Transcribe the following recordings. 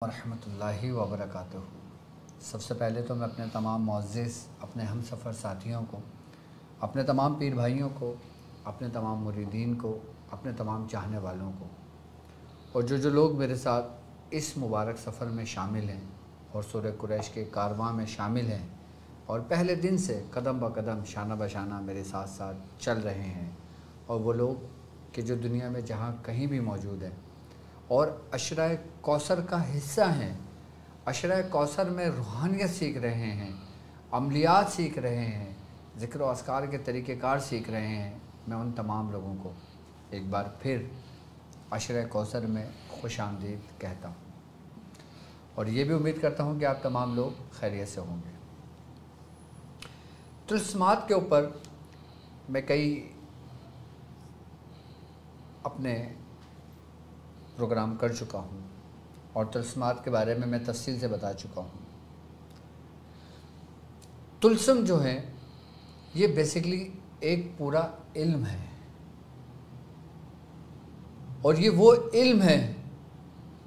ورحمۃ اللہ وبرکاتہ۔ سب سے پہلے تو میں اپنے تمام معزز اپنے ہم سفر ساتھیوں کو، اپنے تمام پیر بھائیوں کو، اپنے تمام مریدین کو، اپنے تمام چاہنے والوں کو، اور جو لوگ میرے ساتھ اس مبارک سفر میں شامل ہیں اور سورہ قریش کے کارواں میں شامل ہیں اور پہلے دن سے قدم با قدم شانہ بہ شانہ میرے ساتھ ساتھ چل رہے ہیں، اور وہ لوگ کہ جو دنیا میں جہاں کہیں بھی موجود ہیں اور عشرہ کوثر کا حصہ ہیں، عشرہ کوثر میں روحانیت سیکھ رہے ہیں، عملیات سیکھ رہے ہیں، ذکر و اذکار کے طریقہ کار سیکھ رہے ہیں، میں ان تمام لوگوں کو ایک بار پھر عشرہ کوثر میں خوش آمدید کہتا ہوں، اور یہ بھی امید کرتا ہوں کہ آپ تمام لوگ خیریت سے ہوں گے۔ طلسمات کے اوپر میں کئی اپنے پروگرام کر چکا ہوں اور طلسمات کے بارے میں تفصیل سے بتا چکا ہوں۔ طلسم جو ہے یہ بیسیکلی ایک پورا علم ہے، اور یہ وہ علم ہے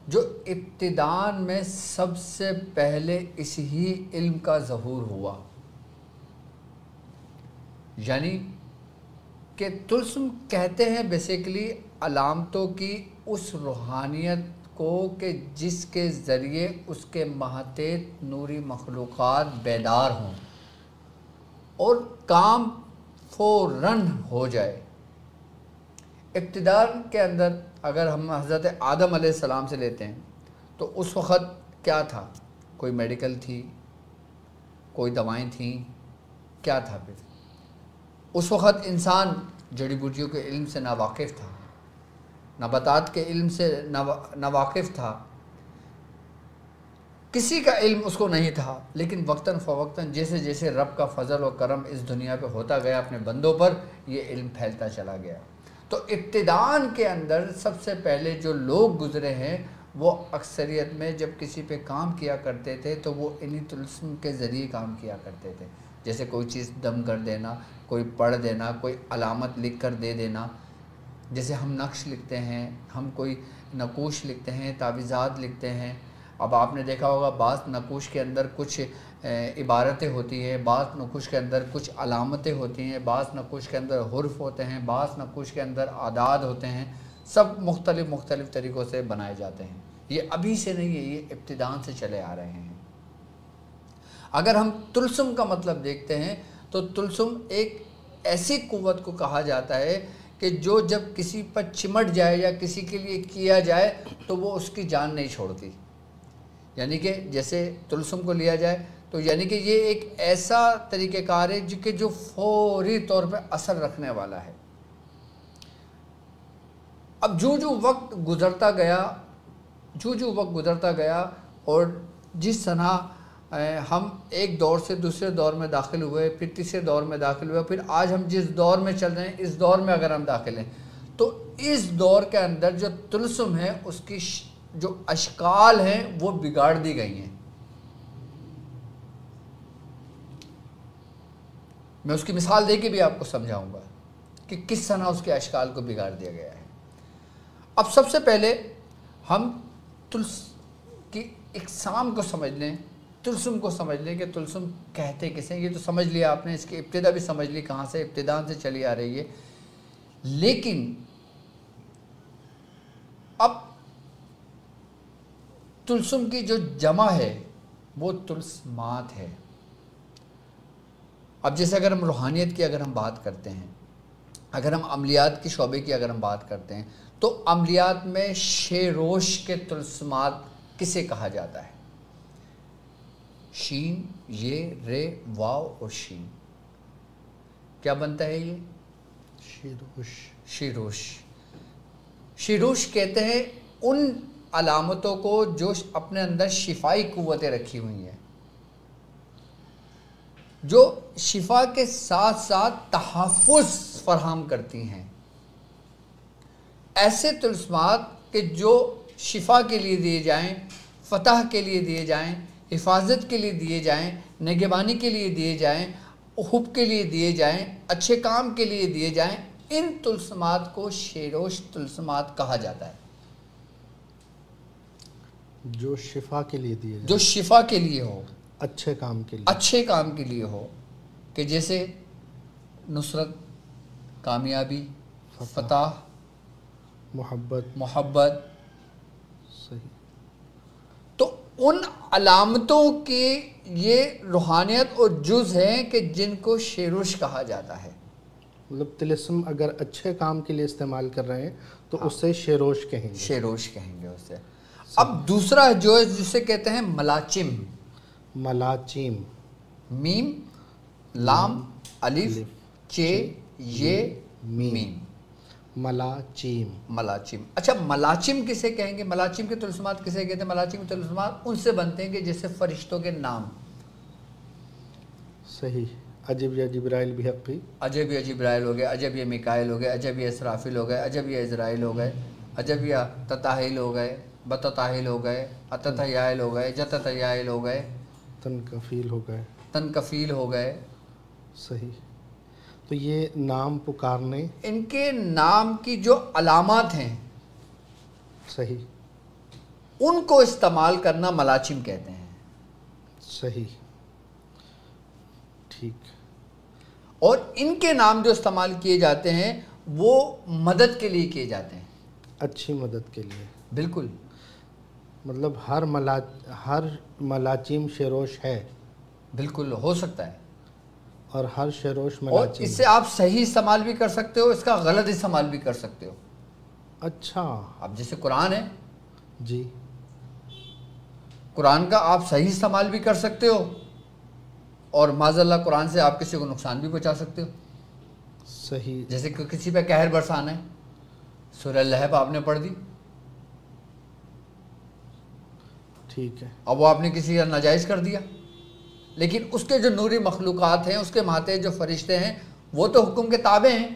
جو ابتداءً میں سب سے پہلے اس ہی علم کا ظہور ہوا، یعنی کہ طلسم کہتے ہیں بیسیکلی علامتوں کی اس روحانیت کو کہ جس کے ذریعے اس کے ماتحت نوری مخلوقات بیدار ہوں اور کام فوراً ہو جائے۔ ابتداء کے اندر اگر ہم حضرت آدم علیہ السلام سے لیتے ہیں تو اس وقت کیا تھا؟ کوئی میڈیکل تھی، کوئی دوائیں تھیں، کیا تھا؟ پھر اس وقت انسان جڑی بوٹیوں کے علم سے ناواقف تھا، نباتات کے علم سے ناواقف تھا، کسی کا علم اس کو نہیں تھا، لیکن وقتاً فوقتاً جیسے جیسے رب کا فضل و کرم اس دنیا پہ ہوتا گیا اپنے بندوں پر، یہ علم پھیلتا چلا گیا۔ تو ابتداء کے اندر سب سے پہلے جو لوگ گزرے ہیں وہ اکثریت میں جب کسی پہ کام کیا کرتے تھے تو وہ انہی طلسم کے ذریعے کام کیا کرتے تھے، جیسے کوئی چیز دم کر دینا، کوئی پڑھ دینا، کوئی علامت لکھ کر دے دینا، جیسے ہم نقش لکھتے ہیں، ہم کوئی نقوش لکھتے ہیں، تعویذات لکھتے ہیں۔ اب آپ نے دیکھا ہوگا بعض نقوش کے اندر کچھ عبارتیں ہوتی ہیں، بعض نقوش کے اندر کچھ علامتیں ہوتی ہیں، بعض نقوش کے اندر حرف ہوتے ہیں، بعض نقوش کے اندر اعداد ہوتے ہیں، سب مختلف طریقوں سے بنائے جاتے ہیں۔ یہ ابھی سے نہیں ہے، یہ ابتداء سے چلے آ رہے ہیں۔ اگر ہم طلسم کا مطلب دیکھتے ہیں تو طلسم ایک ایسی قوت کو کہا جاتا ہے کہ جو جب کسی پر چمٹ جائے یا کسی کے لیے کیا جائے تو وہ اس کی جان نہیں چھوڑتی، یعنی کہ جیسے طلسم کو لیا جائے تو یعنی کہ یہ ایک ایسا طریقہ کار ہے جو فوری طور پہ اثر رکھنے والا ہے۔ اب جو وقت گزرتا گیا اور جس طرح ہم ایک دور سے دوسرے دور میں داخل ہوئے، پھر تیسرے دور میں داخل ہوئے، پھر آج ہم جس دور میں چل رہے ہیں اس دور میں اگر ہم داخل ہیں تو اس دور کے اندر جو طلسم ہے اس کی جو اشکال ہیں وہ بگاڑ دی گئی ہیں۔ میں اس کی مثال دے کے بھی آپ کو سمجھاؤں گا کہ کس طرح اس کے اشکال کو بگاڑ دیا گیا ہے۔ اب سب سے پہلے ہم طلسم کی اقسام کو سمجھ لیں، طلسم کو سمجھ لیں کہ طلسم کہتے کسے۔ یہ تو سمجھ لیا آپ نے، اس کی ابتدا بھی سمجھ لی کہاں سے، ابتداء سے چلی آ رہی ہے، لیکن اب طلسم کی جو جمع ہے وہ طلسمات ہے۔ اب جیسے اگر ہم روحانیت کی اگر ہم بات کرتے ہیں، اگر ہم عملیات کی شعبے کی اگر ہم بات کرتے ہیں تو عملیات میں شیروش کے طلسمات کسے کہا جاتا ہے؟ شین، یہ، رے، واو اور شین، کیا بنتا ہے یہ؟ شیروش۔ شیروش کہتے ہیں ان علامتوں کو جو اپنے اندر شفائی قوتیں رکھی ہوئی ہیں، جو شفا کے ساتھ ساتھ تحفظ فراہم کرتی ہیں، ایسے طلسمات کہ جو شفا کے لیے دیے جائیں، فتح کے لیے دیے جائیں، حفاظت کے لیے دیے جائیں، نگہبانی کے لیے دیے جائیں، حب کے لیے دیے جائیں، اچھے کام کے لیے دیے جائیں، ان طلسمات کو شیروش طلسمات کہا جاتا ہے۔ جو شفا کے لیے دیے جائے، جو شفا کے لیے ہو، اچھے کام کے لیے، اچھے کام کے لیے ہو، کہ جیسے نصرت، کامیابی، فتح، محبت. صحیح. تو ان علامتوں کے یہ روحانیت اور جز ہیں کہ جن کو شیروش کہا جاتا ہے. مطلب طلسم اگر اچھے کام کے لیے استعمال کر رہے ہیں تو اس سے شیروش کہیں گے. شیروش کہیں گے اسے. اب دوسرا جو ہے جسے کہتے ہیں ملاچم. ملاچیم، میم، لام، الف، چے، یہ، میم. ملاچیم. ملاچم. اچھا ملاچم کسے کہیں گے؟ ملاچم کے طلسمات کسے کہتے ہیں؟ ملاچم کے طلسمات ان سے بنتے ہیں کہ جیسے فرشتوں کے نام. صحیح. عجب یا جبرائیل بحقی، عجب یا جبرائیل ہو گئے، عجب یا میکائل ہو گئے، عجب یا اسرافیل ہو گئے، عجب یا عزرائیل ہو گئے، عجب یا تطاہیل ہو گئے، بتطاہیل ہو گئے، اتتیائل ہو گئے، جتتیائل ہو گئے، تنکفیل ہو گئے، تنکفیل ہو گئے. صحیح. تو یہ نام پکارنے، ان کے نام کی جو علامات ہیں صحیح، ان کو استعمال کرنا ملاچم کہتے ہیں. صحیح، ٹھیک. اور ان کے نام جو استعمال کیے جاتے ہیں وہ مدد کے لیے کیے جاتے ہیں. اچھی مدد کے لیے. بالکل. مطلب ہر ملاچیم شیروش ہے. بالکل ہو سکتا ہے. اور ہر شیروش اور ملاچیم. اس سے آپ صحیح استعمال بھی کر سکتے ہو، اس کا غلط استعمال بھی کر سکتے ہو. اچھا. اب جیسے قرآن ہے، جی. قرآن کا آپ صحیح استعمال بھی کر سکتے ہو اور معاذ اللہ قرآن سے آپ کسی کو نقصان بھی پہنچا سکتے ہو. صحیح. جیسے کہ کسی پہ قہر برسانا ہے، سورہ لہب آپ نے پڑھ دی، ٹھیک ہے. اب وہ آپ نے کسی کا ناجائز کر دیا، لیکن اس کے جو نوری مخلوقات ہیں، اس کے ماتے جو فرشتے ہیں، وہ تو حکم کے تابع ہیں.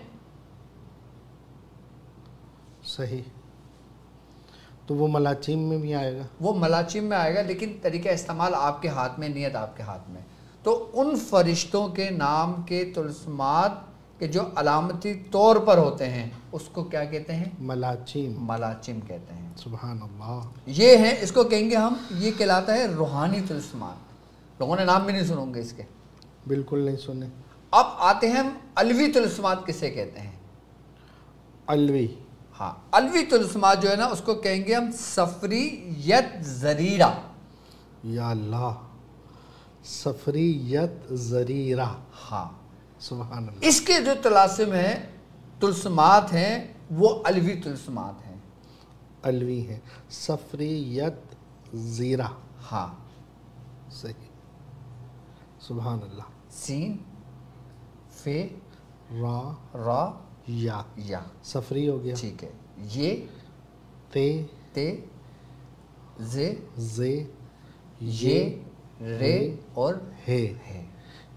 صحیح. تو وہ ملاچیم میں بھی آئے گا. وہ ملاچم میں آئے گا، لیکن طریقہ استعمال آپ کے ہاتھ میں، نیت آپ کے ہاتھ میں. تو ان فرشتوں کے نام کے طلسمات کے جو علامتی طور پر ہوتے ہیں اس کو کیا کہتے ہیں؟ ملاچیم. ملاچم کہتے ہیں. سبحان اللہ. یہ ہیں، اس کو کہیں گے ہم، یہ کہلاتا ہے روحانی طلسمات. لوگوں نے نام بھی نہیں سنوں گے اس کے. بالکل نہیں سنے. اب آتے ہیں ہم الوی طلسمات کسے کہتے ہیں؟ الوی. ہاں، الوی طلسمات جو ہے نا اس کو کہیں گے ہم سفریت زریرہ. یا اللہ، سفریت زریرہ. ہاں، سبحان اللہ. اس کے جو طلاسم ہیں، طلسمات ہیں، وہ الوی طلسمات ہیں. الوی ہیں. سفریت زیرہ. ہاں، صحیح. سبحان اللہ. سین، فے، را، را، یا. یا. سفری ہو گیا. ٹھیک ہے. یہ، تے، تے، زے، زے، یہ، رے اور ہے. ہے.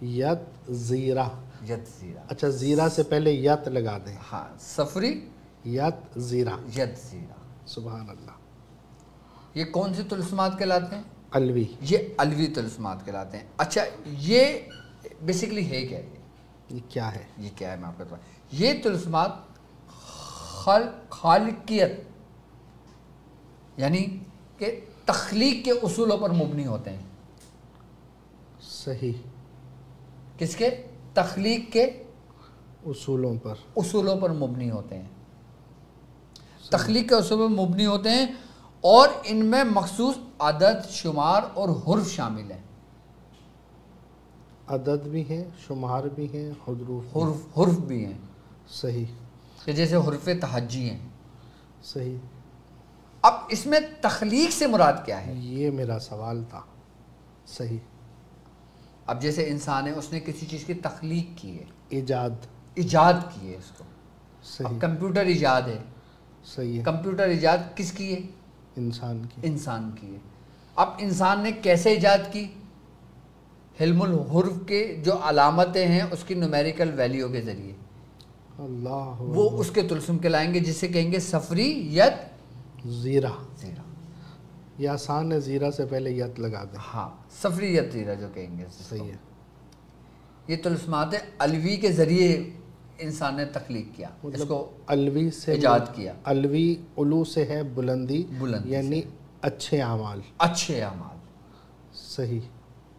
یت زیرہ. ید زیرہ. اچھا، زیرہ سے پہلے یت لگا دیں. ہاں، سفری، یت زیرہ. ید زیرہ. سبحان اللہ. یہ کون سے طلسمات کہلاتے ہیں؟ الوی. یہ الوی طلسمات کہلاتے ہیں. اچھا، یہ بیسیکلی ہے کیا؟ یہ کیا ہے؟ یہ کیا ہے میں آپ کو بتاؤں. یہ طلسمات خالقیت یعنی کہ تخلیق کے اصولوں پر مبنی ہوتے ہیں. صحیح. کس کے؟ تخلیق کے اصولوں پر. اصولوں پر مبنی ہوتے ہیں. تخلیق کے اصولوں پر مبنی ہوتے ہیں اور ان میں مخصوص عدد، شمار اور حرف شامل ہیں. عدد بھی ہیں، شمار بھی ہیں، حرف بھی ہیں. صحیح. کہ جیسے حرف تہجی ہیں. صحیح. اب اس میں تخلیق سے مراد کیا ہے؟ یہ میرا سوال تھا. صحیح. اب جیسے انسان ہے، اس نے کسی چیز کی تخلیق کی ہے، ایجاد کی ہے اس کو. صحیح. اب کمپیوٹر ایجاد ہے. صحیح ہے. کمپیوٹر ایجاد کس کی ہے؟ انسان کی. انسان کی ہے. اب انسان نے کیسے ایجاد کی؟ حلم الحرف کے جو علامتیں ہیں اس کی نومیریکل ویلیو کے ذریعے. اللہ. وہ اس کے طلسم کے لائیں گے جسے کہیں گے سفریت زیرہ. زیرہ. یہ آسان ہے، زیرہ سے پہلے یت لگا دیں. ہاں، سفریت زیرہ جو کہیں گے. صحیح ہے. یہ طلسمات الوی کے ذریعے انسان نے تخلیق کیا، اس مطلب کو الوی سے ایجاد کیا. الوی علو سے ہے بلندی، بلندی یعنی اچھے اعمال. اچھے اعمال. صحیح.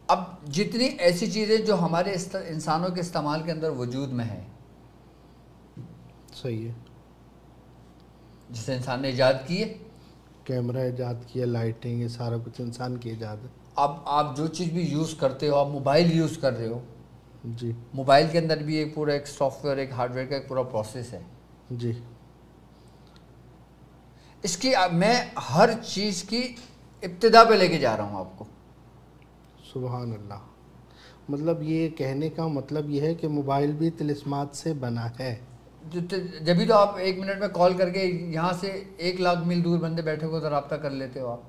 اب جتنی ایسی چیزیں جو ہمارے انسانوں کے استعمال کے اندر وجود میں ہیں، صحیح ہے. جسے انسان نے ایجاد کی ہے، کیمرہ ایجاد کیا، لائٹنگ، یہ سارا کچھ انسان کی ایجاد ہے. اب آپ جو چیز بھی یوز کرتے ہو، آپ موبائل یوز کر رہے ہو، جی. موبائل کے اندر بھی ایک پورا ایک سافٹ ویئر، ایک ہارڈ ویئر کا ایک پورا پروسیس ہے. جی. اس کی میں ہر چیز کی ابتدا پہ لے کے جا رہا ہوں آپ کو. سبحان اللہ. مطلب یہ کہنے کا مطلب یہ ہے کہ موبائل بھی طلسمات سے بنا ہے. جبھی تو آپ 1 منٹ میں کال کر کے یہاں سے 1,00,000 میل دور بندے بیٹھے ہو تو رابطہ کر لیتے ہو آپ.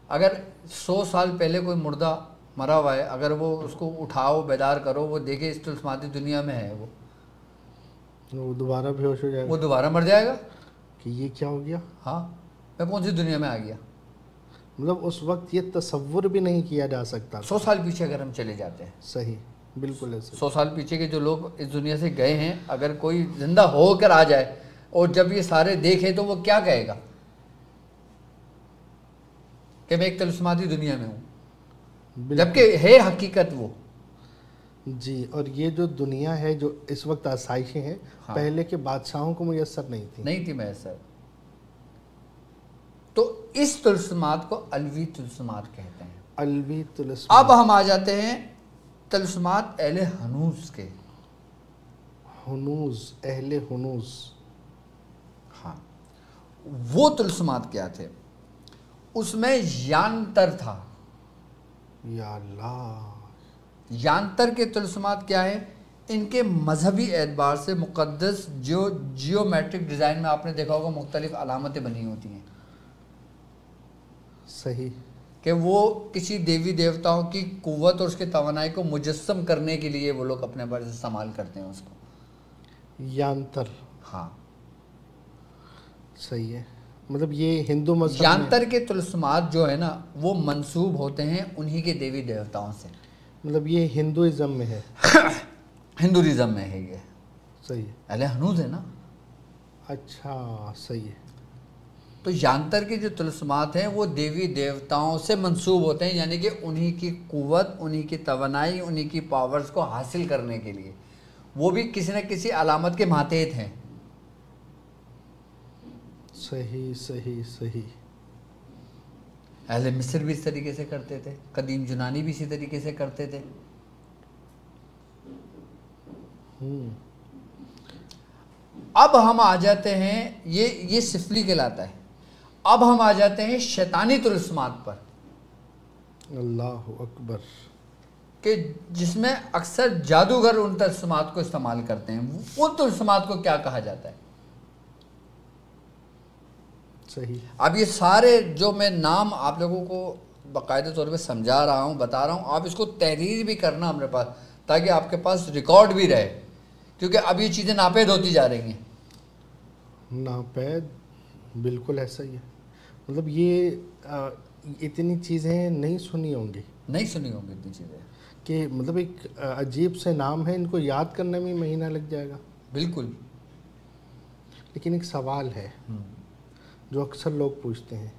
اگر 100 سال پہلے کوئی مردہ مرا ہوا ہے، اگر وہ اس کو اٹھاؤ، بیدار کرو، وہ دیکھے اس طلسماتی دنیا میں ہے، وہ دوبارہ بے ہوش ہو جائے گا. وہ دوبارہ مر جائے گا کہ یہ کیا ہو گیا. ہاں، میں کون سی دنیا میں آ گیا. مطلب اس وقت یہ تصور بھی نہیں کیا جا سکتا. 100 سال پیچھے اگر ہم چلے جاتے ہیں، صحیح، بالکل ایسے. 100 سال پیچھے کے جو لوگ اس دنیا سے گئے ہیں، اگر کوئی زندہ ہو کر آ جائے اور جب یہ سارے دیکھے تو وہ کیا کہے گا کہ میں ایک طلسماتی دنیا میں ہوں، جبکہ ہے حقیقت وہ. جی. اور یہ جو دنیا ہے، جو اس وقت آسائشیں ہیں، پہلے کے بادشاہوں کو میسر نہیں تھی میسر. تو اس طلسمات کو الوی طلسمات کہتے ہیں. الوی طلسمات. اب ہم آ جاتے ہیں طلسمات اہل ہنوز کے. ہنوز، اہل ہنوز. ہاں، وہ طلسمات کیا تھے؟ اس میں یانتر تھا. یا اللہ. یانتر کے طلسمات کیا ہے؟ ان کے مذہبی اعتبار سے مقدس جو جیومیٹرک ڈیزائن میں آپ نے دیکھا ہوگا مختلف علامتیں بنی ہوتی ہیں. صحیح. کہ وہ کسی دیوی دیوتاؤں کی قوت اور اس کے توانائی کو مجسم کرنے کے لیے وہ لوگ اپنے پاس استعمال کرتے ہیں اس کو. یانتر. ہاں، صحیح ہے. مطلب یہ ہندو مذہب یانتر کے طلسمات جو ہے نا، وہ منسوب ہوتے ہیں انہی کے دیوی دیوتاؤں سے. مطلب یہ ہندوازم میں ہے. ہندوازم میں ہے یہ. صحیح ہے. اہل ہنوز ہے نا. اچھا، صحیح ہے. تو یانتر کے جو طلسمات ہیں وہ دیوی دیوتاؤں سے منسوب ہوتے ہیں، یعنی کہ انہی کی قوت، انہی کی توانائی، انہی کی پاورز کو حاصل کرنے کے لیے وہ بھی کسی نہ کسی علامت کے ماتحت ہیں. صحیح صحیح صحیح. اہل مصر بھی اس طریقے سے کرتے تھے، قدیم یونانی بھی اسی طریقے سے کرتے تھے. اب ہم آ جاتے ہیں، یہ سفلی کہلاتا ہے. اب ہم آ جاتے ہیں شیطانی طلسمات پر. اللہ اکبر. کہ جس میں اکثر جادوگر ان طلسمات کو استعمال کرتے ہیں. ان طلسمات کو کیا کہا جاتا ہے؟ صحیح. اب یہ سارے جو میں نام آپ لوگوں کو باقاعدہ طور پہ سمجھا رہا ہوں، بتا رہا ہوں، آپ اس کو تحریر بھی کرنا ہمارے پاس، تاکہ آپ کے پاس ریکارڈ بھی رہے، کیونکہ اب یہ چیزیں ناپید ہوتی جا رہی ہیں. ناپید، بالکل ایسا ہی ہے. مطلب یہ اتنی چیزیں نہیں سنی ہوں گی اتنی چیزیں، کہ مطلب ایک عجیب سے نام ہے، ان کو یاد کرنے میں مہینہ لگ جائے گا. بالکل. لیکن ایک سوال ہے جو اکثر لوگ پوچھتے ہیں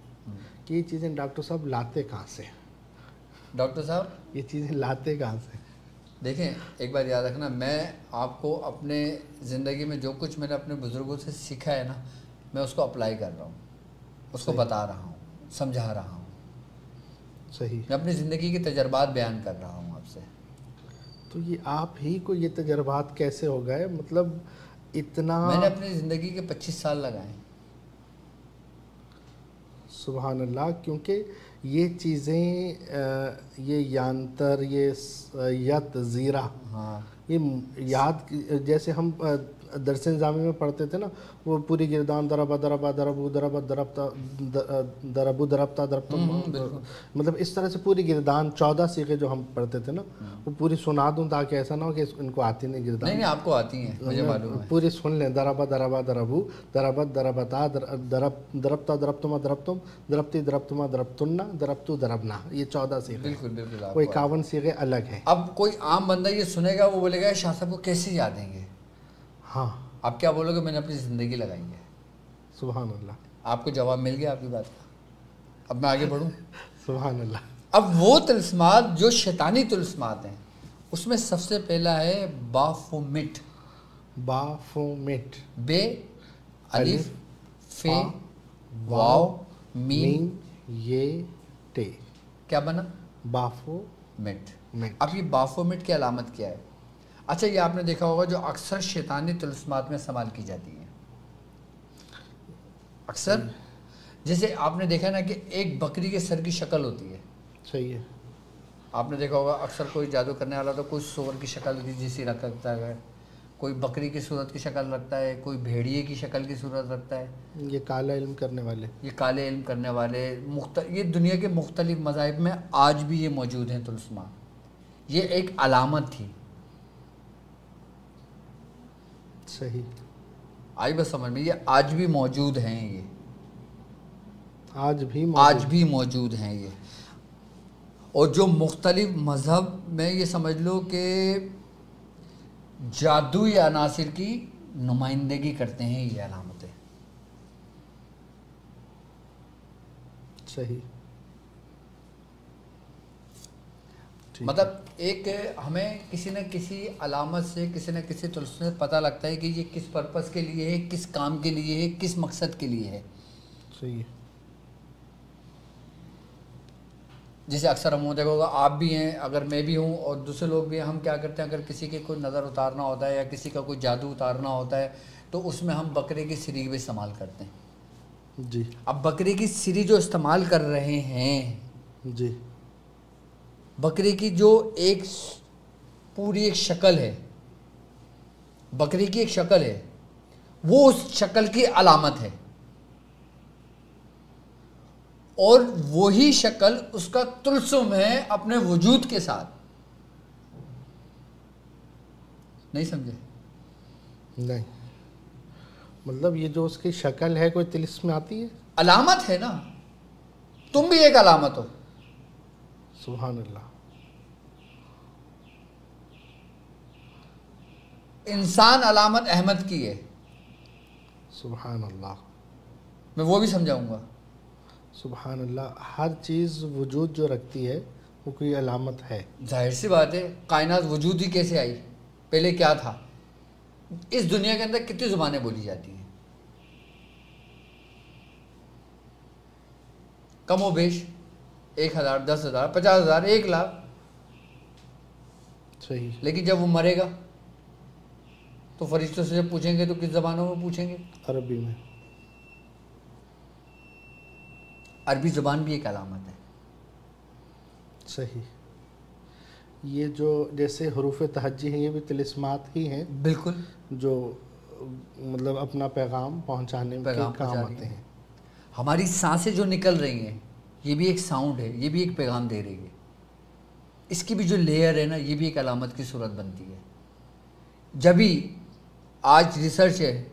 کہ یہ چیزیں ڈاکٹر صاحب لاتے کہاں سے؟ ڈاکٹر صاحب یہ چیزیں لاتے کہاں سے؟ دیکھیں، ایک بات یاد رکھنا، میں آپ کو اپنے زندگی میں جو کچھ میں نے اپنے بزرگوں سے سیکھا ہے نا، میں اس کو اپلائی کر رہا ہوں، اس کو بتا رہا ہوں، سمجھا رہا ہوں. صحیح. میں اپنی زندگی کے تجربات بیان کر رہا ہوں آپ سے. تو یہ آپ ہی کو یہ تجربات کیسے ہو گئے؟ مطلب اتنا میں نے اپنی زندگی کے 25 سال لگائے. سبحان اللہ. کیونکہ یہ چیزیں، یہ یانتر، یہ یت زیرہ، یہ یاد، جیسے ہم درس نظامی میں پڑھتے تھے نا، وہ پوری گردان دربا دربا دربو دربا دربتا دربو دربتا دربتا، مطلب اس طرح سے پوری گردان 14 صیغے جو ہم پڑھتے تھے نا، وہ پوری سنا دوں تاکہ ایسا نہ ہو کہ ان کو آتی نہیں گردان. نہیں، آپ کو آتی ہیں، مجھے معلوم ہے. پوری سن لیں. دربا دربا دربو دربت دربتا دربتا دربتما دربتم دربتی دربتما دربتنا دربتو دربنا، یہ 14 صیغے. بالکل بالکل. وہ 51 صیغے الگ ہیں. اب کوئی عام بندہ یہ سنے گا، وہ بولے گا شاہ صاحب کو کیسے یاد ہیں گے؟ ہاں. آپ کیا بولو گے؟ میں نے اپنی زندگی لگائی ہے. سبحان اللہ. آپ کو جواب مل گیا آپ کی بات کا. اب میں آگے بڑھوں. سبحان اللہ. اب وہ طلسمات جو شیطانی طلسمات ہیں اس میں سب سے پہلا ہے بافومٹ. بافومٹ. بے الف فے واو میم یہ ٹے. کیا بنا؟ بافومٹ. اب یہ بافومٹ کی علامت کیا ہے؟ اچھا یہ آپ نے دیکھا ہوگا جو اکثر شیطانی طلسمات میں استعمال کی جاتی ہیں اکثر، جیسے آپ نے دیکھا نا کہ ایک بکری کے سر کی شکل ہوتی ہے. صحیح ہے. آپ نے دیکھا ہوگا اکثر کوئی جادو کرنے والا تو کوئی سور کی شکل کی جیسی رکھتا ہے، کوئی بکری کی صورت کی شکل رکھتا ہے، کوئی بھیڑیے کی شکل کی صورت رکھتا ہے. یہ کالا علم کرنے والے، یہ کالے علم کرنے والے یہ دنیا کے مختلف مذاہب میں آج بھی یہ موجود ہیں طلسمات. یہ ایک علامت تھی. صحیح. آئی بس سمجھ میں؟ یہ آج بھی موجود ہیں، یہ آج بھی موجود ہیں یہ. اور جو مختلف مذہب میں یہ سمجھ لو کہ جادوئی عناصر کی نمائندگی کرتے ہیں یہ علامتیں. صحیح. مطلب ایک ہمیں کسی نہ کسی علامت سے کسی نہ کسی طلسم سے پتہ لگتا ہے کہ یہ کس پرپس کے لیے ہے، کس کام کے لیے ہے، کس مقصد کے لیے ہے. صحیح. جیسے اکثر ہم دیکھو گا آپ بھی ہیں، اگر میں بھی ہوں اور دوسرے لوگ بھی ہیں، ہم کیا کرتے ہیں اگر کسی کے کوئی نظر اتارنا ہوتا ہے یا کسی کا کوئی جادو اتارنا ہوتا ہے تو اس میں ہم بکرے کی سری بھی استعمال کرتے ہیں. جی. اب بکرے کی سری جو استعمال کر رہے ہیں، جی، بکری کی جو ایک پوری ایک شکل ہے، بکری کی ایک شکل ہے، وہ اس شکل کی علامت ہے، اور وہی شکل اس کا طلسم ہے اپنے وجود کے ساتھ. نہیں سمجھے؟ نہیں، مطلب یہ جو اس کی شکل ہے کوئی طلسم میں آتی ہے، علامت ہے نا. تم بھی ایک علامت ہو. سبحان اللہ. انسان علامت احمد کی ہے. سبحان اللہ. میں وہ بھی سمجھاؤں گا. سبحان اللہ. ہر چیز وجود جو رکھتی ہے وہ کوئی علامت ہے. ظاہر سی بات ہے، کائنات وجود ہی کیسے آئی؟ پہلے کیا تھا؟ اس دنیا کے اندر کتنی زبانیں بولی جاتی ہیں؟ کم و بیش 1000 10,000 50,000 1,00,000. صحیح. لیکن جب وہ مرے گا تو فرشتوں سے جب پوچھیں گے تو کس زبانوں میں پوچھیں گے؟ عربی میں. عربی زبان بھی ایک علامت ہے. صحیح. یہ جو جیسے حروف تہجی ہیں یہ بھی طلسمات ہی ہیں. بالکل. جو مطلب اپنا پیغام پہنچانے کے کام آتے ہیں. ہماری سانسیں جو نکل رہی ہیں یہ بھی ایک ساؤنڈ ہے، یہ بھی ایک پیغام دے رہی ہے. اس کی بھی جو لیئر ہے نا یہ بھی ایک علامت کی صورت بنتی ہے. جبھی آج ریسرچ ہے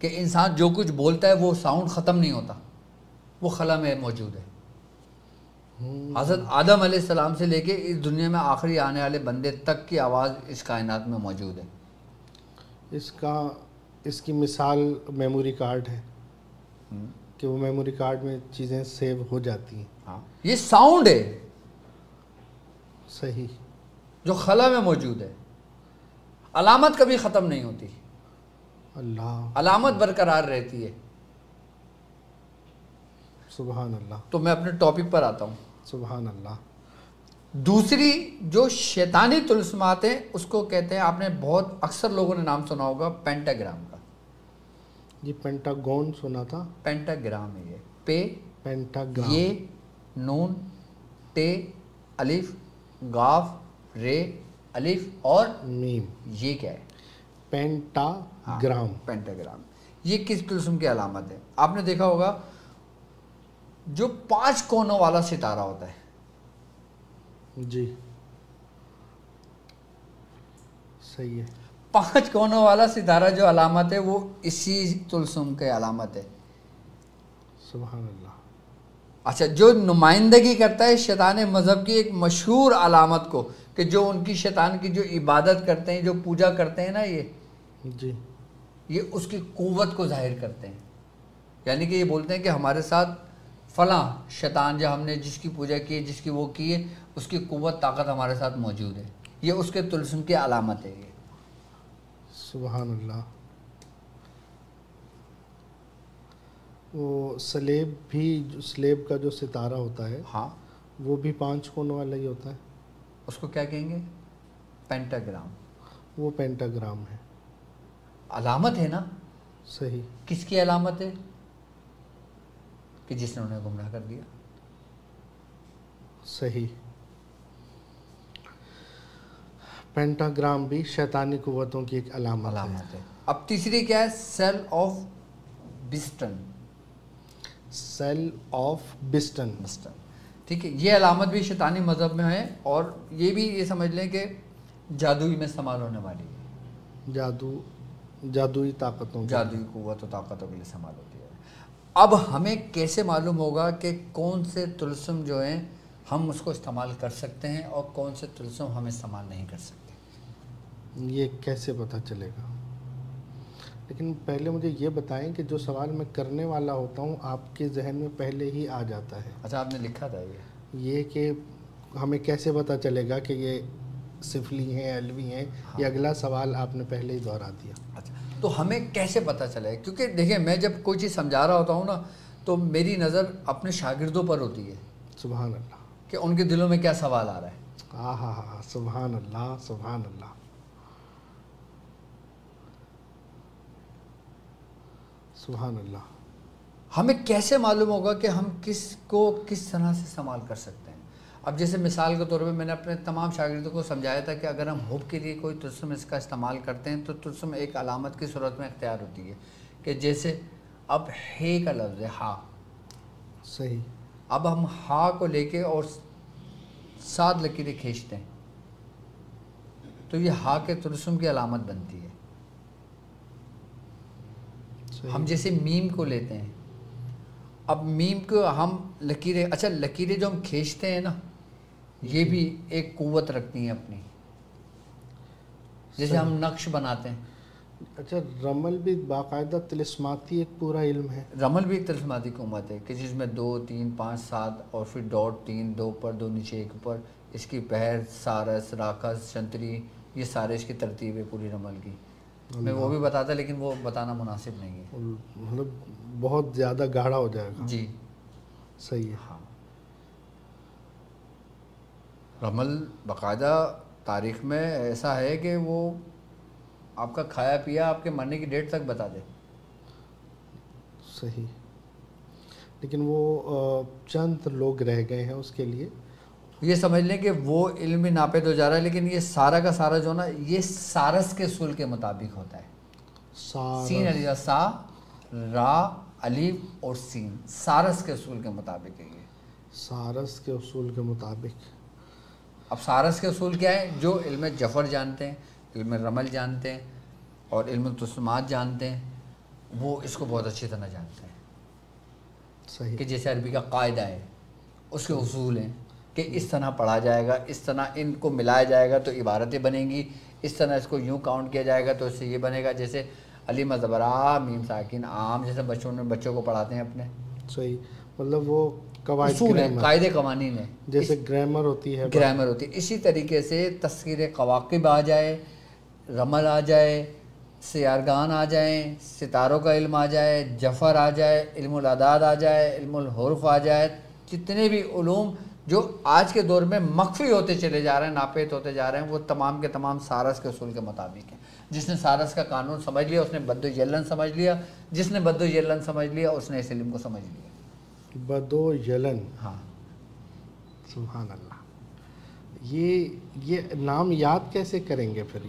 کہ انسان جو کچھ بولتا ہے وہ ساؤنڈ ختم نہیں ہوتا، وہ خلا میں موجود ہے. حضرت آدم علیہ السلام سے لے کے اس دنیا میں آخری آنے والے بندے تک کی آواز اس کائنات میں موجود ہے. اس کی مثال میموری کارڈ ہے کہ وہ میموری کارڈ میں چیزیں سیو ہو جاتی ہیں. ہاں، یہ ساؤنڈ ہے. صحیح. جو خلا میں موجود ہے. علامت کبھی ختم نہیں ہوتی. اللہ. علامت برقرار رہتی ہے. سبحان اللہ. تو میں اپنے ٹاپک پر آتا ہوں. سبحان اللہ. دوسری جو شیطانی طلسمات ہیں اس کو کہتے ہیں، آپ نے بہت اکثر لوگوں نے نام سنا ہوگا، پینٹاگرام کا. یہ پینٹاگون سنا تھا. پینٹاگرام ہے یہ. پے پینٹاگرام. یہ نون ٹے الف گاف رے الف اور میم. یہ کیا ہے؟ پینٹاگرام. پینٹاگرام. یہ کس طلسم کی علامت ہے؟ آپ نے دیکھا ہوگا جو 5 کونوں والا ستارہ ہوتا ہے. جی صحیح ہے. 5 کونوں والا ستارہ جو علامت ہے وہ اسی طلسم کے علامت ہے. سبحان اللہ. اچھا، جو نمائندگی کرتا ہے شیطان مذہب کی ایک مشہور علامت کو، کہ جو ان کی شیطان کی جو عبادت کرتے ہیں، جو پوجا کرتے ہیں نا، جی یہ اس کی قوت کو ظاہر کرتے ہیں. یعنی کہ یہ بولتے ہیں کہ ہمارے ساتھ فلاں شیطان جو ہم نے جس کی پوجا کی ہے، جس کی وہ کی ہے، اس کی قوت طاقت ہمارے ساتھ موجود ہے. یہ اس کے طلسم کی علامت ہے. یہ سبحان اللہ. وہ سلیب بھی، سلیب کا جو ستارہ ہوتا ہے ہاں وہ بھی 5 کونوں والا ہی ہوتا ہے. اس کو کیا کہیں گے؟ پینٹاگرام. وہ پینٹاگرام ہے. علامت ہے نا. صحیح. کس کی علامت ہے؟ کہ جس نے انہیں گمراہ کر دیا. صحیح. پینٹاگرام بھی شیطانی قوتوں کی ایک علامت ہے. اب تیسری کیا ہے؟ سیل آف بسٹن. سیل آف بسٹن. ٹھیک ہے. یہ علامت بھی شیطانی مذہب میں ہے، اور یہ بھی یہ سمجھ لیں کہ جادوئی میں استعمال ہونے والی ہے. جادوئی طاقتوں، جادوئی قوت و طاقتوں کے لیے استعمال ہوتی ہے. اب ہمیں کیسے معلوم ہوگا کہ کون سے طلسم جو ہیں ہم اس کو استعمال کر سکتے ہیں اور کون سے طلسم ہم استعمال نہیں کر سکتے؟ یہ کیسے پتہ چلے گا؟ لیکن پہلے مجھے یہ بتائیں کہ جو سوال میں کرنے والا ہوتا ہوں آپ کے ذہن میں پہلے ہی آ جاتا ہے. اچھا، آپ نے لکھا تھا یہ کہ ہمیں کیسے پتہ چلے گا کہ یہ سفلی ہیں، علوی ہیں؟ یہ اگلا سوال آپ نے پہلے ہی دہرا دیا. اچھا، تو ہمیں کیسے پتہ چلے؟ کیونکہ دیکھیں، میں جب کوئی چیز سمجھا رہا ہوتا ہوں نا تو میری نظر اپنے شاگردوں پر ہوتی ہے. سبحان اللہ. کہ ان کے دلوں میں کیا سوال آ رہا ہے. ہاں. سبحان اللہ، سبحان اللہ. سبحان اللہ. ہمیں کیسے معلوم ہوگا کہ ہم کس کو کس طرح سے استعمال کر سکتے ہیں؟ اب جیسے مثال کے طور پہ میں نے اپنے تمام شاگردوں کو سمجھایا تھا کہ اگر ہم حب کے لیے کوئی طلسم اس کا استعمال کرتے ہیں تو طلسم ایک علامت کی صورت میں اختیار ہوتی ہے. کہ جیسے اب ہے کا لفظ ہے، ہا. صحیح. اب ہم ہا کو لے کے اور 7 لکیریں کھینچتے ہیں تو یہ ہا کے طلسم کی علامت بنتی ہے. ہم جیسے میم کو لیتے ہیں، اب میم کو ہم لکیریں، اچھا لکیریں جو ہم کھینچتے ہیں نا یہ بھی ایک قوت رکھتی ہیں اپنی. جیسے ہم نقش بناتے ہیں. اچھا، رمل بھی باقاعدہ طلسماتی ایک پورا علم ہے. رمل بھی ایک طلسماتی قوت ہے کہ جس میں 2 3 5 7 اور پھر ڈاٹ 3، 2 اوپر 2 نیچے 1 اوپر، اس کی پہر، سارس، راکس، شنتری، یہ سارے اس کی ترتیب ہے پوری رمل کی. میں وہ بھی بتاتا لیکن وہ بتانا مناسب نہیں ہے، مطلب بہت زیادہ گاڑھا ہو جائے گا. جی صحیح ہے. ہاں. رمل باقاعدہ تاریخ میں ایسا ہے کہ وہ آپ کا کھایا پیا آپ کے مرنے کی ڈیٹ تک بتا دے. صحیح. لیکن وہ چند لوگ رہ گئے ہیں اس کے لیے. یہ سمجھ لیں کہ وہ علم بھی ناپید ہو جا رہا ہے، لیکن یہ سارا کا سارا جو نا یہ سارس کے اصول کے مطابق ہوتا ہے. سین علی سا، را، الف اور سین، سارس کے اصول کے مطابق ہے. یہ سارس کے اصول کے مطابق. اب سارس کے اصول کیا ہے؟ جو علم جفر جانتے ہیں، علم رمل جانتے ہیں اور علم التسمات جانتے ہیں وہ اس کو بہت اچھی طرح جانتے ہیں. صحیح. کہ جیسے عربی کا قاعدہ ہے اس کے اصول ہیں کہ اس طرح پڑھا جائے گا، اس طرح ان کو ملایا جائے گا تو عبارتیں بنیں گی، اس طرح اس کو یوں کاؤنٹ کیا جائے گا تو اس سے یہ بنے گا. جیسے علی مزبرا میم ساکن عام، جیسے بچوں کو پڑھاتے ہیں اپنے. صحیح. مطلب وہ اصول ہیں، قاعدے قوانین ہیں. جیسے گرامر ہوتی ہے. گرامر ہوتی ہے. اسی طریقے سے تذکیر قواقب آ جائے، رمل آ جائے، سیارگان آ جائیں، ستاروں کا علم آ جائے، جفر آ جائے، علم الاعداد آ جائے، علم الحروف آ جائے، جتنے بھی علوم جو آج کے دور میں مخفی ہوتے چلے جا رہے ہیں، ناپید ہوتے جا رہے ہیں، وہ تمام کے تمام سارس کے اصول کے مطابق ہیں. جس نے سارس کا قانون سمجھ لیا اس نے بدو یلن سمجھ لیا، جس نے بدو یلن سمجھ لیا اس نے اس علم کو سمجھ لیا. بدو یلن. ہاں. سبحان اللہ. یہ نام یاد کیسے کریں گے پھر؟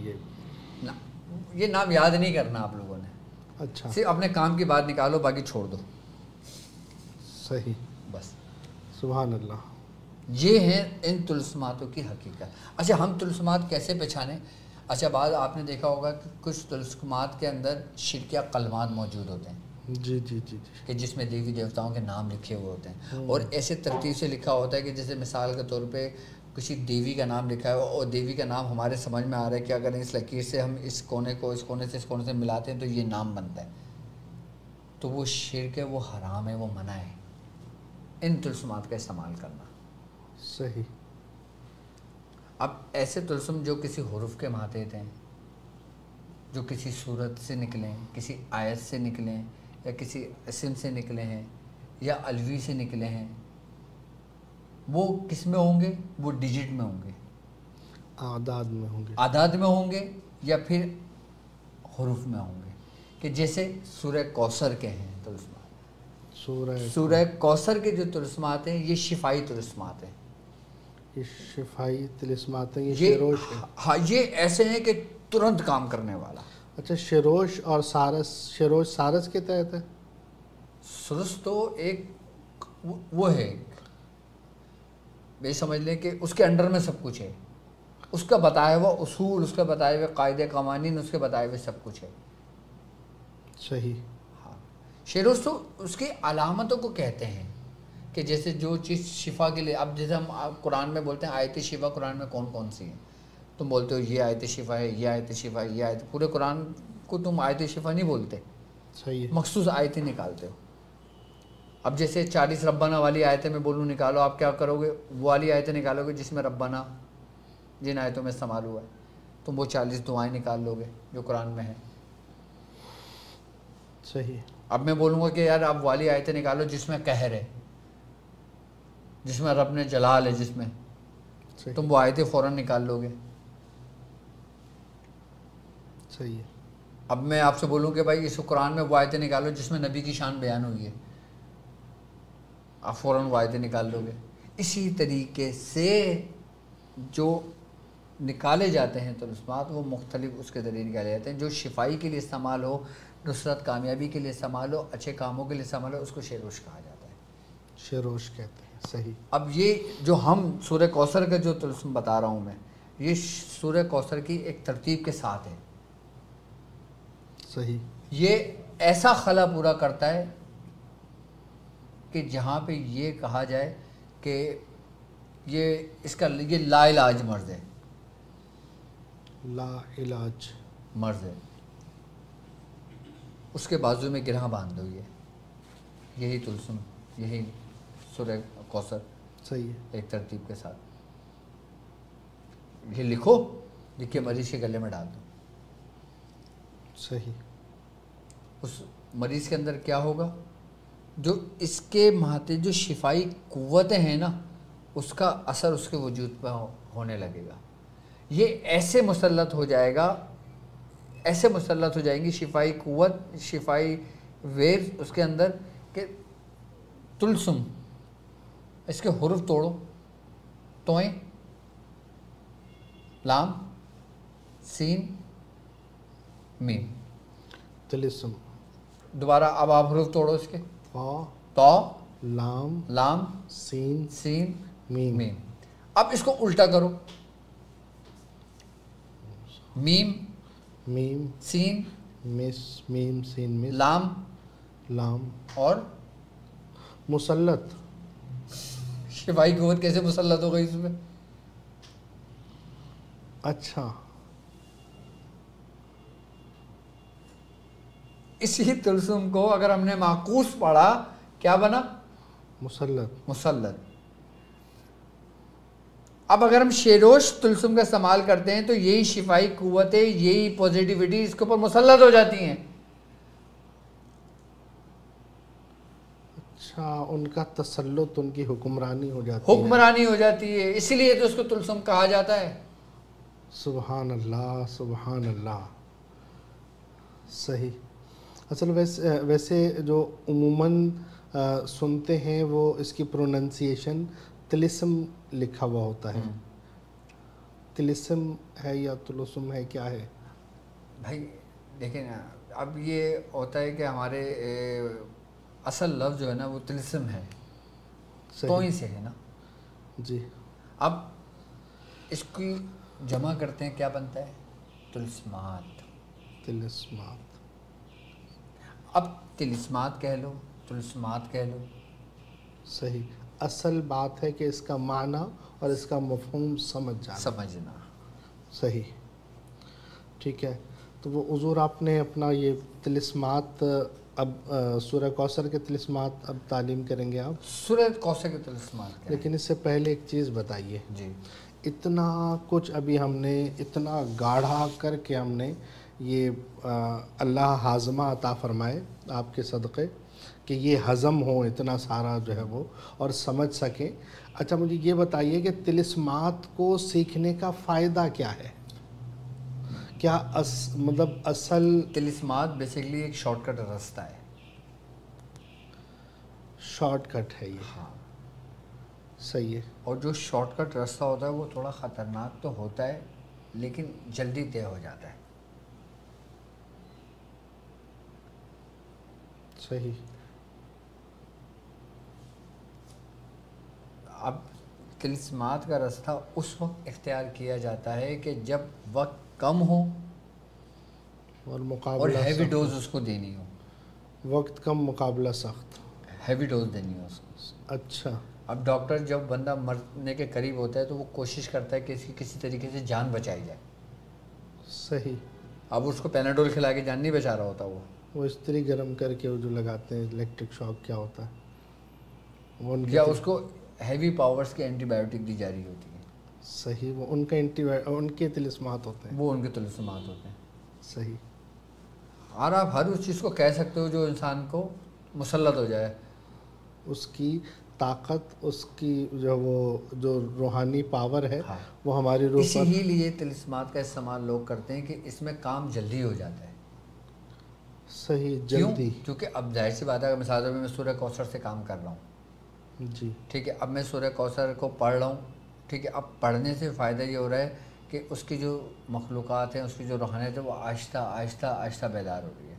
یہ نام یاد نہیں کرنا آپ لوگوں نے. اچھا. صرف اپنے کام کی بات نکالو، باقی چھوڑ دو. صحیح. بس. سبحان اللہ. یہ ہیں ان طلسماتوں کی حقیقت. اچھا، ہم طلسمات کیسے پہچانیں؟ اچھا، بعد آپ نے دیکھا ہوگا کہ کچھ طلسمات کے اندر شرکیہ کلمات موجود ہوتے ہیں. جی. کہ جس میں دیوی دیوتاؤں کے نام لکھے ہوئے ہوتے ہیں اور ایسے ترتیب سے لکھا ہوتا ہے کہ جیسے مثال کے طور پہ کسی دیوی کا نام لکھا ہے اور دیوی کا نام ہمارے سمجھ میں آ رہا ہے کہ اگر اس لکیر سے ہم اس کونے کو اس کونے سے اس کونے سے ملاتے ہیں تو یہ نام بنتا ہے، تو وہ شرک ہے، وہ حرام ہے، وہ منع ہے. ان طلسمات کا استعمال کرنا. صحیح. اب ایسے طلسم جو کسی حرف کے ماتحت ہیں، جو کسی صورت سے نکلیں، کسی آیت سے نکلیں، یا کسی اسم سے نکلے ہیں، یا الوی سے نکلے ہیں، وہ کس میں ہوں گے؟ وہ ڈیجٹ میں ہوں گے، اعداد میں ہوں گے. اعداد میں ہوں گے، یا پھر حروف میں ہوں گے. کہ جیسے سورہ کوثر کے ہیں طلسمات، سورہ کوثر کے جو طلسمات ہیں یہ شفائی طلسمات ہیں. یہ شفائی طلسمات ہیں. یہ شیروش ہے. ہاں، یہ ایسے ہیں کہ ترنت کام کرنے والا. اچھا، شیروش اور سارس. شیروش سارس کے تحت ہے. سرس تو ایک وہ ہے، یہ سمجھ لیں کہ اس کے انڈر میں سب کچھ ہے، اس کا بتایا ہوا اصول، اس کا بتائے ہوئے قاعدے قوانین، اس کے بتائے ہوئے سب کچھ ہے. صحیح. ہاں، شیروش تو اس کی علامتوں کو کہتے ہیں کہ جیسے جو چیز شفا کے لیے، اب جیسے ہم قرآن میں بولتے ہیں آیت شفا قرآن میں کون کون سی ہیں، تم بولتے ہو یہ آیت شفا ہے، یہ آیت شفا ہے، یہ آیت، پورے قرآن کو تم آیت شفا نہیں بولتے، صحیح. مخصوص آیتیں نکالتے ہو. اب جیسے 40 ربانہ والی آیتیں میں بولوں نکالو، آپ کیا کرو گے؟ وہ والی آیتیں نکالو گے جس میں ربانہ جن آیتوں میں استعمال ہوا ہے، تم وہ 40 دعائیں نکال لو گے جو قرآن میں ہیں. صحیح. اب میں بولوں گا کہ یار آپ والی آیتیں نکالو جس میں قہر ہے، جس میں رب نے جلال ہے، جس میں، تم وہ آیتیں فوراً نکال لو گے. صحیح ہے. اب میں آپ سے بولوں کہ بھائی اس قرآن میں وہ آیتیں نکالو جس میں نبی کی شان بیان ہوئی ہے، آپ فوراً وہ آیتیں نکال لو گے. اسی طریقے سے جو نکالے جاتے ہیں طلسمات، وہ مختلف اس کے ذریعے نکالے جاتے ہیں. جو شفائی کے لیے استعمال ہو، نصرت کامیابی کے لیے استعمال ہو، اچھے کاموں کے لیے استعمال ہو، اس کو شیروش کہا جاتا ہے. شیروش کہتے ہیں. صحیح. اب یہ جو ہم سورہ کوثر کا جو طلسم بتا رہا ہوں میں، یہ سورہ کوثر کی ایک ترتیب کے ساتھ ہے. صحیح. یہ ایسا خلا پورا کرتا ہے کہ جہاں پہ یہ کہا جائے کہ یہ اس کا یہ لا علاج مرض ہے. لا علاج مرض ہے. اس کے بازو میں گرہ باندھ دو، یہی طلسم، یہی سورہ کوثر. صحیح ہے. ایک ترتیب کے ساتھ یہ لکھو، لکھ کے مریض کے گلے میں ڈال دو. صحیح. اس مریض کے اندر کیا ہوگا؟ جو اس کے ماتے جو شفائی قوتیں ہیں نا، اس کا اثر اس کے وجود پہ ہونے لگے گا. یہ ایسے مسلط ہو جائے گا، ایسے مسلط ہو جائیں گی شفائی قوت، شفائی ویوز اس کے اندر، کہ طلسم اس کے حروف توڑو، توئیں، لام، سین، میم. طلسم. دوبارہ اب آپ حروف توڑو اس کے، فا، تو، لام، لام، سین، سین، میم. میم. اب اس کو الٹا کرو، میم، میم، سین، مس، میم، سین، مس، لام، لام، اور مسلط. شفائی قوت کیسے مسلط ہو گئی اس میں؟ اچھا. اسی طلسم کو اگر ہم نے معکوس پڑھا، کیا بنا؟ مسلط. مسلط. اب اگر ہم شیروش طلسم کا استعمال کرتے ہیں تو یہی شفائی قوتیں، یہی پوزیٹیوٹی اس کے اوپر مسلط ہو جاتی ہیں. اچھا، ان کا تسلط، ان کی حکمرانی ہو جاتی ہے. حکمرانی ہو جاتی ہے، اسی لیے تو اس کو طلسم کہا جاتا ہے. سبحان اللہ، سبحان اللہ. صحیح. اصل ویسے جو عموماً سنتے ہیں وہ اس کی پروننسیشن طلسم لکھا ہوا ہوتا ہے. طلسم ہے یا طلسم ہے، کیا ہے؟ بھائی دیکھیں نا، اب یہ ہوتا ہے کہ ہمارے اصل لفظ جو ہے نا وہ طلسم ہے، توئیں سے ہے نا. جی. اب اس کی جمع کرتے ہیں، کیا بنتا ہے؟ طلسمات. طلسمات. اب طلسمات کہہ لو، طلسمات کہہ لو. صحیح. اصل بات ہے کہ اس کا معنی اور اس کا مفہوم سمجھنا. صحیح. ٹھیک ہے. تو وہ حضور آپ نے اپنا یہ طلسمات اب سورہ کوثر کے طلسمات اب تعلیم کریں گے آپ؟ سورہ کوثر کے طلسمات کیا ہیں؟ لیکن اس سے پہلے ایک چیز بتائیے، جی اتنا کچھ ابھی ہم نے اتنا گاڑھا کر کے ہم نے یہ اللہ ہاضمہ عطا فرمائے آپ کے صدقے کہ یہ ہضم ہو اتنا سارا جو ہے وہ اور سمجھ سکیں. اچھا مجھے یہ بتائیے کہ طلسمات کو سیکھنے کا فائدہ کیا ہے؟ کیا مطلب اصل طلسمات بیسیکلی ایک شارٹ کٹ راستہ ہے. شارٹ کٹ ہے یہ؟ ہاں. صحیح ہے. اور جو شارٹ کٹ راستہ ہوتا ہے وہ تھوڑا خطرناک تو ہوتا ہے لیکن جلدی طے ہو جاتا ہے. صحیح. اب طلسمات کا راستہ اس وقت اختیار کیا جاتا ہے کہ جب وقت کم ہو اور اور مقابلہ ہیوی سخت ڈوز اس کو دینی ہو. وقت کم مقابلہ سخت. ہیوی ڈوز دینی ہو اس کو. اچھا. اب ڈاکٹر جب بندہ مرنے کے قریب ہوتا ہے تو وہ کوشش کرتا ہے کہ اس کی کسی طریقے سے جان بچائی جائے. صحیح. اب اس کو پیناڈول کھلا کے جان نہیں بچا رہا ہوتا وہ استری گرم کر کے وہ جو لگاتے ہیں الیکٹرک شاک کیا ہوتا ہے وہ ان یا اس کو ہیوی پاورز کے اینٹی بایوٹک دی جا رہی ہوتی ہے. صحیح. وہ ان کا ان کے طلسمات ہوتے ہیں. وہ ان کے طلسمات ہوتے ہیں. صحیح. اور آپ ہر اس چیز کو کہہ سکتے ہو جو انسان کو مسلط ہو جائے. اس کی طاقت، اس کی جو روحانی پاور ہے ہاں. وہ ہماری روح اسی پر. ہی لیے طلسمات کا استعمال لوگ کرتے ہیں کہ اس میں کام جلدی ہو جاتا ہے. صحیح. جلدی. کیونکہ اب ظاہر سی بات ہے اگر مثال میں سورہ کوثر سے کام کر رہا ہوں، جی ٹھیک ہے، اب میں سورہ کوثر کو پڑھ رہا ہوں، ٹھیک ہے، اب پڑھنے سے فائدہ یہ ہو رہا ہے کہ اس کی جو مخلوقات ہیں، اس کی جو روحانیت ہے وہ آہستہ آہستہ آہستہ بیدار ہو رہی ہے.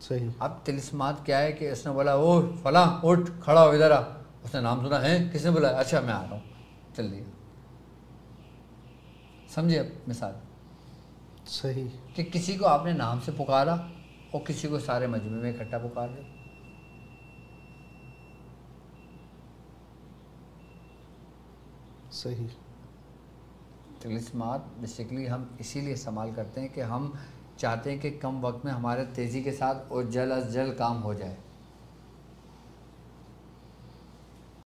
صحیح. اب طلسمات کیا ہے کہ اس نے بولا او فلاں اٹھ کھڑا ہو ادھر آ، اس نے نام سنا ہے، کس نے بولا؟ اچھا میں آ رہا ہوں، چل دیا. سمجھے اب مثال؟ صحیح. کہ کسی کو آپ نے نام سے پکارا اور کسی کو سارے مجمع میں اکٹھا پکار دیا. صحیح. طلسمات بیسیکلی ہم اسی لیے استعمال کرتے ہیں کہ ہم چاہتے ہیں کہ کم وقت میں ہمارے تیزی کے ساتھ اور جلد از جلد کام ہو جائے.